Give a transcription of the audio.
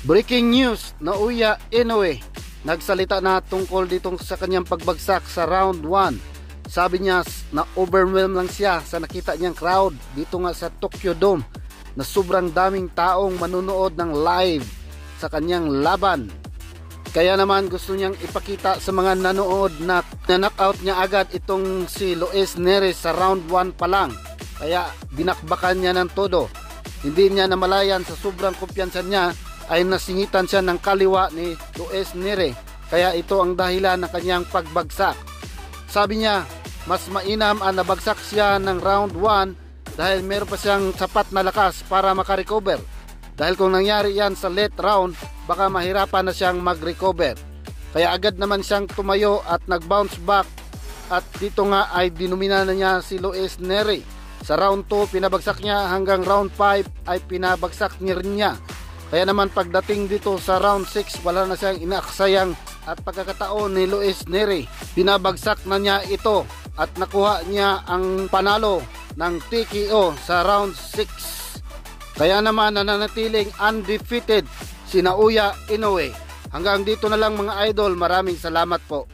Breaking news, Naoya Inoue nagsalita na tungkol ditong sa kanyang pagbagsak sa round 1. Sabi niya na overwhelmed lang siya sa nakita niyang crowd dito nga sa Tokyo Dome, na sobrang daming taong manunood ng live sa kanyang laban. Kaya naman gusto niyang ipakita sa mga nanood na knockout niya agad itong si Luis Neres sa round 1 pa lang. Kaya dinakbakan niya ng todo. Hindi niya namalayan sa sobrang kumpiyansa niya ay nasingitan siya ng kaliwa ni Luis Neres. Kaya ito ang dahilan ng kanyang pagbagsak. Sabi niya, mas mainam ang nabagsak siya ng round 1 dahil meron pa siyang sapat na lakas para makarecover. Dahil kung nangyari yan sa late round, baka mahirapan na siyang mag-recover. Kaya agad naman siyang tumayo at nag-bounce back. At dito nga ay dinumina na niya si Luis Neres. Sa round 2 pinabagsak niya, hanggang round 5 ay pinabagsak niya rin niya. Kaya naman pagdating dito sa round 6, wala na siyang inaaksayang at pagkakataon ni Luis Neres. Pinabagsak na niya ito at nakuha niya ang panalo ng TKO sa round 6. Kaya naman nananatiling undefeated si Naoya Inoue. Hanggang dito na lang mga idol, maraming salamat po.